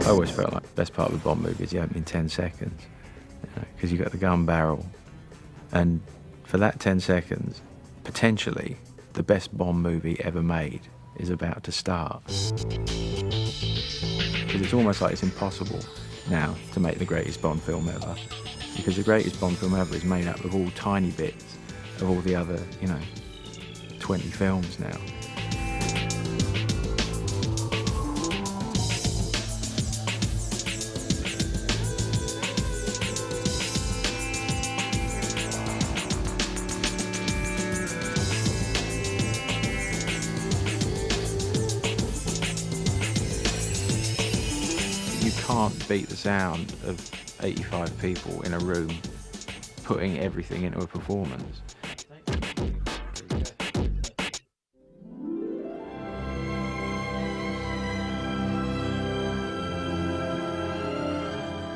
always felt like the best part of a Bond movie is the opening 10 seconds, because you've got the gun barrel, and for that 10 seconds, potentially the best Bond movie ever made is about to start. Because it's almost like it's impossible now to make the greatest Bond film ever, because the greatest Bond film ever is made up of all tiny bits of all the other, 20 films now. You can't beat the sound of 85 people in a room putting everything into a performance.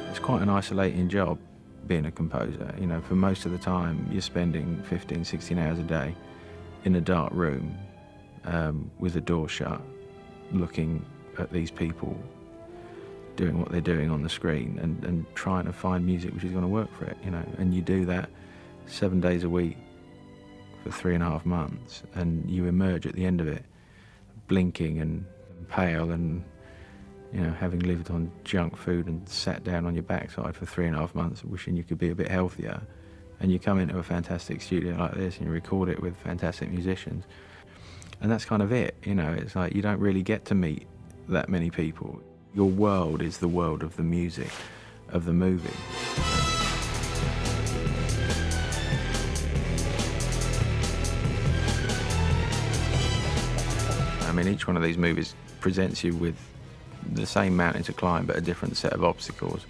It's quite an isolating job being a composer. For most of the time you're spending 15, 16 hours a day in a dark room with the door shut, looking at these people doing what they're doing on the screen and trying to find music which is going to work for it, and you do that 7 days a week for 3.5 months, and you emerge at the end of it blinking and pale and having lived on junk food and sat down on your backside for 3.5 months wishing you could be a bit healthier, and you come into a fantastic studio like this and you record it with fantastic musicians, and that's kind of it. It's like you don't really get to meet that many people. Your world is the world of the music of the movie. Each one of these movies presents you with the same mountain to climb, but a different set of obstacles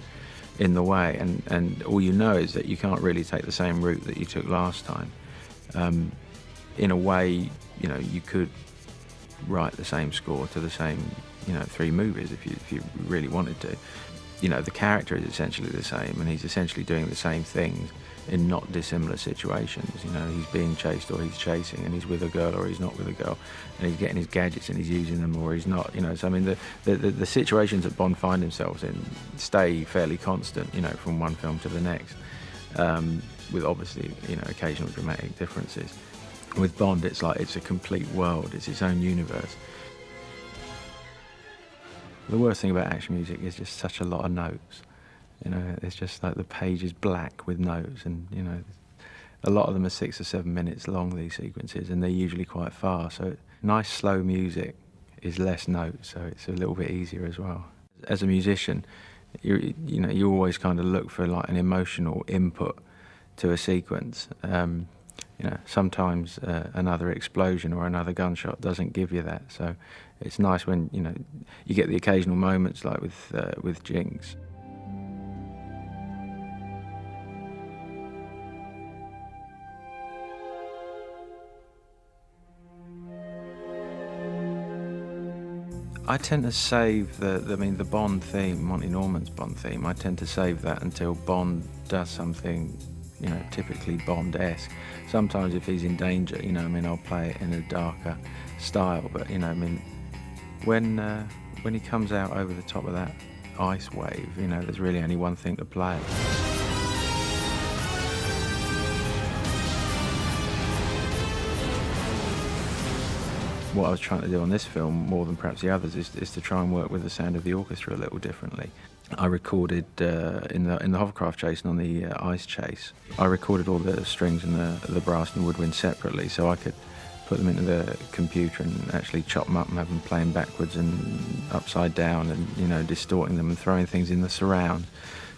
in the way, and all you know is that you can't really take the same route that you took last time. In a way, you could write the same score to the same 3 movies if you really wanted to. The character is essentially the same, and he's essentially doing the same things in not dissimilar situations. He's being chased or he's chasing, and he's with a girl or he's not with a girl, and he's getting his gadgets and he's using them or he's not. So the situations that Bond find themselves in stay fairly constant, from one film to the next, with obviously occasional dramatic differences. With Bond, it's like it's a complete world, it's its own universe. The worst thing about action music is just such a lot of notes. It's just like the page is black with notes, and a lot of them are 6 or 7 minutes long, these sequences, and they're usually quite fast. So nice slow music is less notes, so it's a little bit easier as well. As a musician, you always kind of look for like an emotional input to a sequence. Sometimes another explosion or another gunshot doesn't give you that, so it's nice when you get the occasional moments like with Jinx. I tend to save the Bond theme, Monty Norman's Bond theme. I tend to save that until Bond does something typically Bond-esque. Sometimes if he's in danger, I'll play it in a darker style, but when he comes out over the top of that ice wave, there's really only one thing to play. What I was trying to do on this film, more than perhaps the others, is to try and work with the sound of the orchestra a little differently. I recorded in the hovercraft chase and on the ice chase, I recorded all the strings and the brass and the woodwind separately, so I could put them into the computer and actually chop them up and have them playing backwards and upside down and distorting them and throwing things in the surround.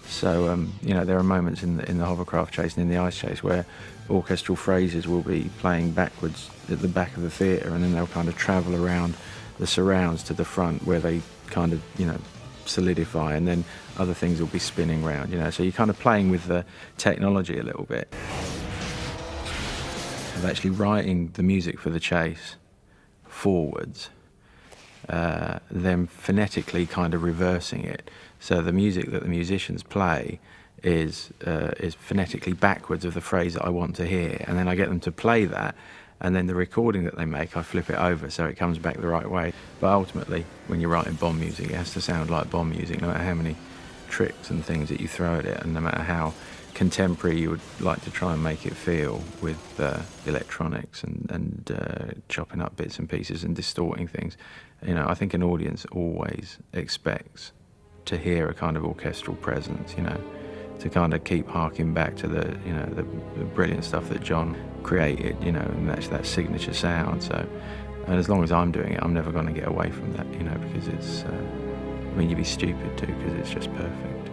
So there are moments in the hovercraft chase and in the ice chase where orchestral phrases will be playing backwards at the back of the theatre, and then they'll kind of travel around the surrounds to the front where they kind of solidify, and then other things will be spinning around. So you're kind of playing with the technology a little bit of actually writing the music for the chase forwards, then phonetically kind of reversing it. So the music that the musicians play is phonetically backwards of the phrase that I want to hear, and then I get them to play that, And then the recording that they make, I flip it over so it comes back the right way. But ultimately, when you're writing Bond music, it has to sound like Bond music, no matter how many tricks and things that you throw at it, and no matter how contemporary you would like to try and make it feel with electronics and chopping up bits and pieces and distorting things. I think an audience always expects to hear a kind of orchestral presence, to kind of keep harking back to the brilliant stuff that John created, and that's that signature sound. So, and as long as I'm doing it, I'm never going to get away from that, because it's, you'd be stupid to, because it's just perfect.